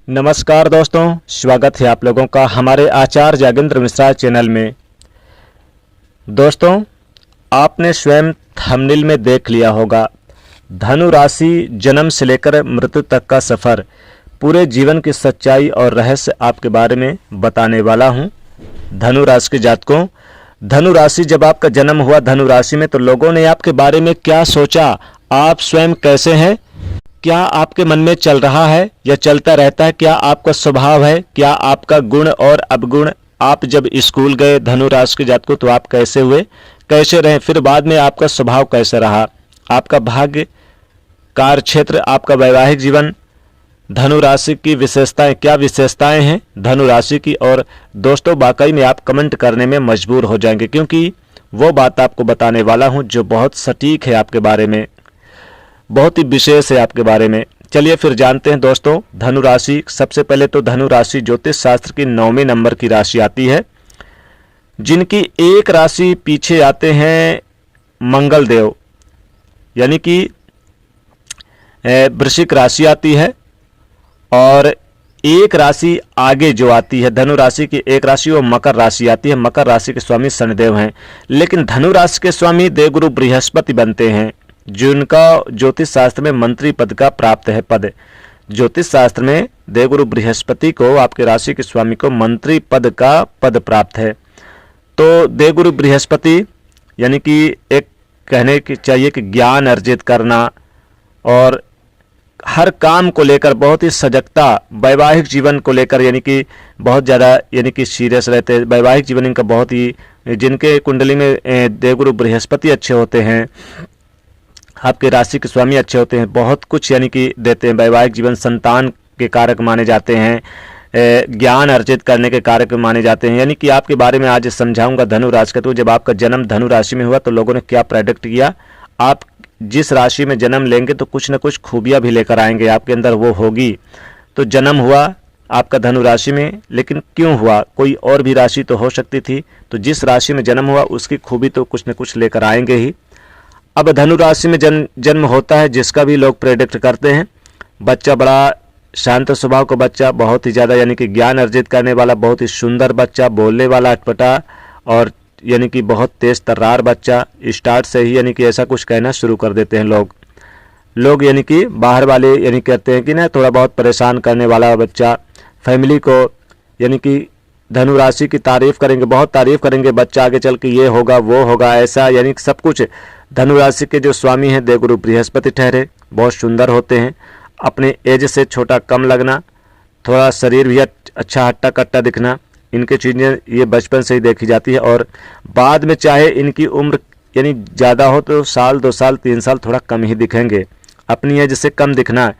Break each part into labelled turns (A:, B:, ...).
A: नमस्कार दोस्तों, स्वागत है आप लोगों का हमारे आचार्य जागेंद्र मिश्रा चैनल में। दोस्तों, आपने स्वयं थंबनेल में देख लिया होगा, धनु राशि जन्म से लेकर मृत्यु तक का सफ़र, पूरे जीवन की सच्चाई और रहस्य आपके बारे में बताने वाला हूँ। धनु राशि के जातकों, धनु राशि जब आपका जन्म हुआ धनु राशि में, तो लोगों ने आपके बारे में क्या सोचा, आप स्वयं कैसे हैं, क्या आपके मन में चल रहा है या चलता रहता है, क्या आपका स्वभाव है, क्या आपका गुण और अवगुण, आप जब स्कूल गए धनु राशि के जातकों तो आप कैसे हुए, कैसे रहे, फिर बाद में आपका स्वभाव कैसे रहा, आपका भाग्य, कार्य क्षेत्र, आपका वैवाहिक जीवन, धनु राशि की विशेषताएं, क्या विशेषताएं हैं धनु राशि की। और दोस्तों, वाकई में आप कमेंट करने में मजबूर हो जाएंगे, क्योंकि वो बात आपको बताने वाला हूं जो बहुत सटीक है आपके बारे में, बहुत ही विशेष है आपके बारे में। चलिए फिर जानते हैं दोस्तों धनु राशि। सबसे पहले तो धनु राशि ज्योतिष शास्त्र की 9वें नंबर की राशि आती है, जिनकी एक राशि पीछे आते हैं मंगल देव, यानी कि वृश्चिक राशि आती है, और एक राशि आगे जो आती है धनु राशि की एक राशि वो मकर राशि आती है। मकर राशि के स्वामी शनिदेव हैं, लेकिन धनु राशि के स्वामी देवगुरु बृहस्पति बनते हैं, जिनका ज्योतिष शास्त्र में मंत्री पद का प्राप्त है पद। ज्योतिष शास्त्र में देवगुरु बृहस्पति को, आपके राशि के स्वामी को, मंत्री पद का पद प्राप्त है। तो देवगुरु बृहस्पति यानी कि एक कहने की चाहिए कि ज्ञान अर्जित करना, और हर काम को लेकर बहुत ही सजगता, वैवाहिक जीवन को लेकर यानी कि बहुत ज़्यादा यानी कि सीरियस रहते हैं। वैवाहिक जीवन इनका बहुत ही, जिनके कुंडली में देवगुरु बृहस्पति अच्छे होते हैं, आपके राशि के स्वामी अच्छे होते हैं, बहुत कुछ यानी कि देते हैं। वैवाहिक जीवन संतान के कारक माने जाते हैं, ज्ञान अर्जित करने के कारक माने जाते हैं। यानी कि आपके बारे में आज समझाऊंगा धनु राशि का। तो जब आपका जन्म धनु राशि में हुआ तो लोगों ने क्या प्रेडिक्ट किया, आप जिस राशि में जन्म लेंगे तो कुछ न कुछ खूबियाँ भी लेकर आएंगे, आपके अंदर वो होगी। तो जन्म हुआ आपका धनु राशि में, लेकिन क्यों हुआ, कोई और भी राशि तो हो सकती थी। तो जिस राशि में जन्म हुआ उसकी खूबी तो कुछ न कुछ लेकर आएंगे ही। अब धनु राशि में जन्म होता है जिसका भी लोग प्रेडिक्ट करते हैं, बच्चा बड़ा शांत स्वभाव का बच्चा, बहुत ही ज़्यादा यानी कि ज्ञान अर्जित करने वाला, बहुत ही सुंदर बच्चा, बोलने वाला, अटपटा, और यानी कि बहुत तेज तर्रार बच्चा। स्टार्ट से ही यानी कि ऐसा कुछ कहना शुरू कर देते हैं लोग यानी कि बाहर वाले यानी कहते हैं कि ना थोड़ा बहुत परेशान करने वाला बच्चा। फैमिली को यानी कि धनु राशि की तारीफ करेंगे, बहुत तारीफ करेंगे, बच्चा आगे चल के ये होगा वो होगा ऐसा, यानी कि सब कुछ। धनु राशि के जो स्वामी हैं देवगुरु बृहस्पति ठहरे, बहुत सुंदर होते हैं, अपने एज से छोटा कम लगना, थोड़ा शरीर भी अच्छा हट्टा कट्टा दिखना, इनके चीज़ें ये बचपन से ही देखी जाती है। और बाद में चाहे इनकी उम्र यानी ज़्यादा हो तो साल 2 साल 3 साल थोड़ा कम ही दिखेंगे, अपनी एज से कम दिखना,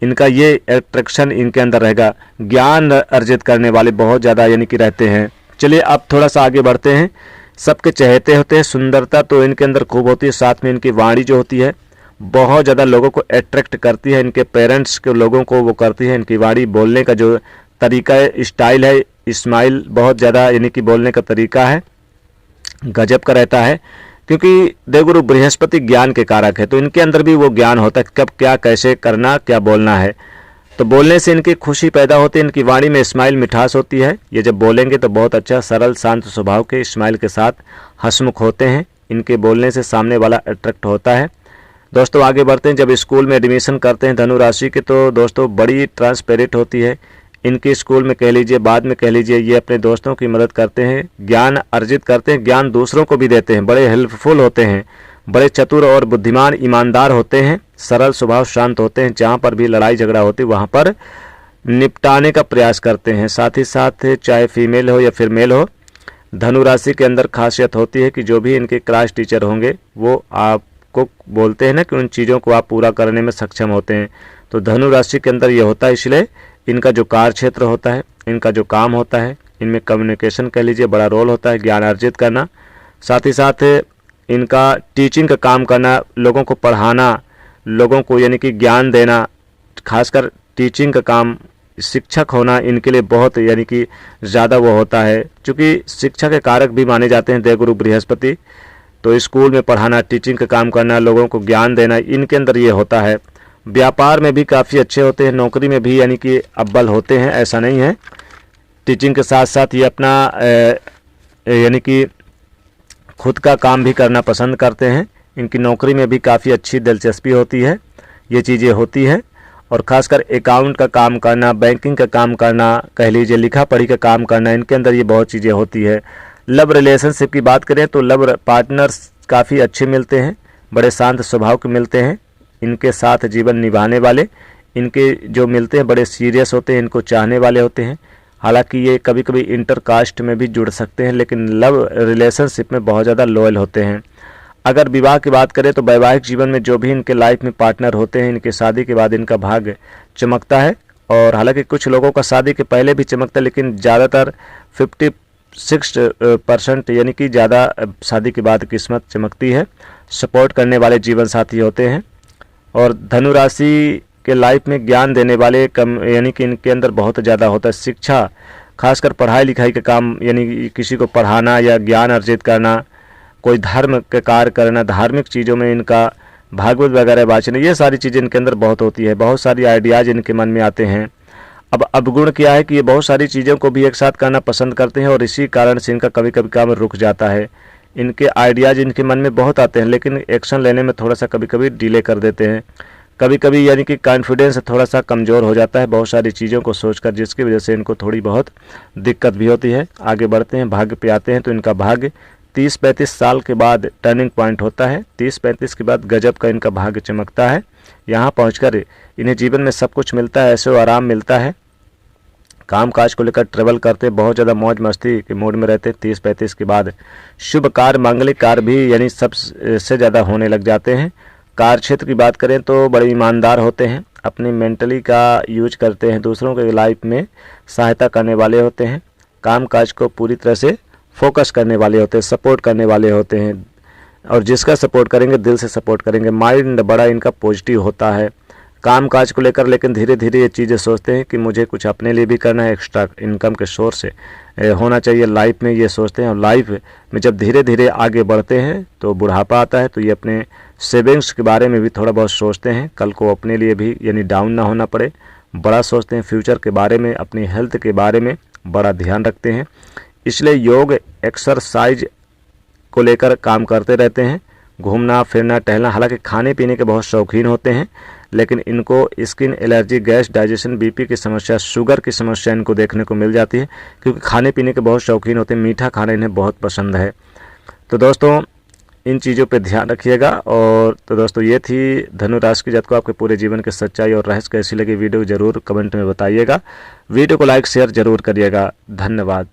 A: इनका ये अट्रैक्शन इनके अंदर रहेगा। ज्ञान अर्जित करने वाले बहुत ज़्यादा यानी कि रहते हैं। चलिए अब थोड़ा सा आगे बढ़ते हैं। सबके चहेते होते हैं, सुंदरता तो इनके अंदर खूब होती है, साथ में इनकी वाणी जो होती है बहुत ज़्यादा लोगों को अट्रैक्ट करती है, इनके पेरेंट्स के लोगों को वो करती है। इनकी वाणी, बोलने का जो तरीका है, स्टाइल है, स्माइल बहुत ज़्यादा यानी कि बोलने का तरीका है गजब का रहता है, क्योंकि देवगुरु बृहस्पति ज्ञान के कारक है। तो इनके अंदर भी वो ज्ञान होता है, कब क्या कैसे करना, क्या बोलना है। तो बोलने से इनकी खुशी पैदा होती है, इनकी वाणी में स्माइल, मिठास होती है। ये जब बोलेंगे तो बहुत अच्छा सरल शांत स्वभाव के स्माइल के साथ हंसमुख होते हैं, इनके बोलने से सामने वाला अट्रैक्ट होता है। दोस्तों आगे बढ़ते हैं। जब स्कूल में एडमिशन करते हैं धनु राशि के, तो दोस्तों बड़ी ट्रांसपेरेंट होती है इनके स्कूल में कह लीजिए, बाद में कह लीजिए, ये अपने दोस्तों की मदद करते हैं, ज्ञान अर्जित करते हैं, ज्ञान दूसरों को भी देते हैं, बड़े हेल्पफुल होते हैं, बड़े चतुर और बुद्धिमान, ईमानदार होते हैं, सरल स्वभाव, शांत होते हैं। जहाँ पर भी लड़ाई झगड़ा होती है वहाँ पर निपटाने का प्रयास करते हैं। साथ ही साथ चाहे फीमेल हो या फिर मेल हो, धनु राशि के अंदर खासियत होती है कि जो भी इनके क्लास टीचर होंगे वो आपको बोलते हैं ना कि उन चीज़ों को आप पूरा करने में सक्षम होते हैं। तो धनु राशि के अंदर ये होता है, इसलिए इनका जो कार्य क्षेत्र होता है, इनका जो काम होता है, इनमें कम्युनिकेशन कह लीजिए बड़ा रोल होता है, ज्ञान अर्जित करना। साथ ही साथ इनका टीचिंग का काम करना, लोगों को पढ़ाना, लोगों को यानी कि ज्ञान देना, खासकर टीचिंग का काम, शिक्षक होना इनके लिए बहुत यानी कि ज़्यादा वो होता है, क्योंकि शिक्षा के कारक भी माने जाते हैं देवगुरु बृहस्पति। तो स्कूल में पढ़ाना, टीचिंग का काम करना, लोगों को ज्ञान देना, इनके अंदर ये होता है। व्यापार में भी काफ़ी अच्छे होते हैं, नौकरी में भी यानी कि अव्वल होते हैं, ऐसा नहीं है। टीचिंग के साथ साथ ये अपना यानी कि खुद का काम भी करना पसंद करते हैं। इनकी नौकरी में भी काफ़ी अच्छी दिलचस्पी होती है, ये चीज़ें होती है। और ख़ासकर अकाउंट का काम करना, बैंकिंग का काम करना, कह लीजिए लिखा पढ़ी का काम करना, इनके अंदर ये बहुत चीज़ें होती है। लव रिलेशनशिप की बात करें तो लव पार्टनर्स काफ़ी अच्छे मिलते हैं, बड़े शांत स्वभाव के मिलते हैं। इनके साथ जीवन निभाने वाले इनके जो मिलते हैं बड़े सीरियस होते हैं, इनको चाहने वाले होते हैं। हालांकि ये कभी कभी इंटर कास्ट में भी जुड़ सकते हैं, लेकिन लव रिलेशनशिप में बहुत ज़्यादा लॉयल होते हैं। अगर विवाह की बात करें तो वैवाहिक जीवन में जो भी इनके लाइफ में पार्टनर होते हैं, इनके शादी के बाद इनका भाग्य चमकता है। और हालांकि कुछ लोगों का शादी के पहले भी चमकता है, लेकिन ज़्यादातर 56% यानी कि ज़्यादा शादी के बाद किस्मत चमकती है। सपोर्ट करने वाले जीवन साथी होते हैं। और धनु राशि के लाइफ में ज्ञान देने वाले कम यानी कि इनके अंदर बहुत ज़्यादा होता है। शिक्षा, खासकर पढ़ाई लिखाई का काम, यानी किसी को पढ़ाना या ज्ञान अर्जित करना, कोई धर्म का कार्य करना, धार्मिक चीज़ों में इनका भागवत वगैरह वाचन, ये सारी चीज़ें इनके अंदर बहुत होती है। बहुत सारी आइडियाज़ इनके मन में आते हैं। अब अवगुण क्या है कि ये बहुत सारी चीज़ों को भी एक साथ करना पसंद करते हैं, और इसी कारण से इनका कभी कभी काम रुक जाता है। इनके आइडियाज़ इनके मन में बहुत आते हैं, लेकिन एक्शन लेने में थोड़ा सा कभी कभी डिले कर देते हैं। कभी कभी यानी कि कॉन्फिडेंस थोड़ा सा कमज़ोर हो जाता है बहुत सारी चीज़ों को सोचकर, जिसकी वजह से इनको थोड़ी बहुत दिक्कत भी होती है। आगे बढ़ते हैं, भाग्य पे आते हैं तो इनका भाग्य 30-35 साल के बाद टर्निंग पॉइंट होता है। 30-35 के बाद गजब का इनका भाग्य चमकता है। यहाँ पहुंचकर इन्हें जीवन में सब कुछ मिलता है, ऐसे आराम मिलता है। काम काज को लेकर ट्रेवल करते, बहुत ज़्यादा मौज मस्ती के मूड में रहते। 30-35 के बाद शुभ कार्य, मांगलिक कार्य भी यानी सबसे ज़्यादा होने लग जाते हैं। कार्य क्षेत्र की बात करें तो बड़े ईमानदार होते हैं, अपनी मेंटली का यूज करते हैं, दूसरों के लाइफ में सहायता करने वाले होते हैं, काम काज को पूरी तरह से फोकस करने वाले होते हैं, सपोर्ट करने वाले होते हैं। और जिसका सपोर्ट करेंगे दिल से सपोर्ट करेंगे। माइंड बड़ा इनका पॉजिटिव होता है काम काज को लेकर, लेकिन धीरे धीरे ये चीज़ें सोचते हैं कि मुझे कुछ अपने लिए भी करना है, एक्स्ट्रा इनकम के सोर्स से होना चाहिए लाइफ में, ये सोचते हैं। और लाइफ में जब धीरे धीरे आगे बढ़ते हैं तो बुढ़ापा आता है, तो ये अपने सेविंग्स के बारे में भी थोड़ा बहुत सोचते हैं, कल को अपने लिए भी यानी डाउन ना होना पड़े, बड़ा सोचते हैं। फ्यूचर के बारे में, अपनी हेल्थ के बारे में बड़ा ध्यान रखते हैं। इसलिए योग एक्सरसाइज को लेकर काम करते रहते हैं। घूमना फिरना टहलना, हालांकि खाने पीने के बहुत शौकीन होते हैं, लेकिन इनको skin allergy, gas, digestion, BP की समस्या, शुगर की समस्या इनको देखने को मिल जाती है, क्योंकि खाने पीने के बहुत शौकीन होते हैं। मीठा खाना इन्हें बहुत पसंद है। तो दोस्तों इन चीज़ों पे ध्यान रखिएगा। और तो दोस्तों ये थी धनु राशि की जातकों आपके पूरे जीवन की सच्चाई और रहस्य कैसी लगी वीडियो जरूर कमेंट में बताइएगा। वीडियो को लाइक शेयर जरूर करिएगा। धन्यवाद।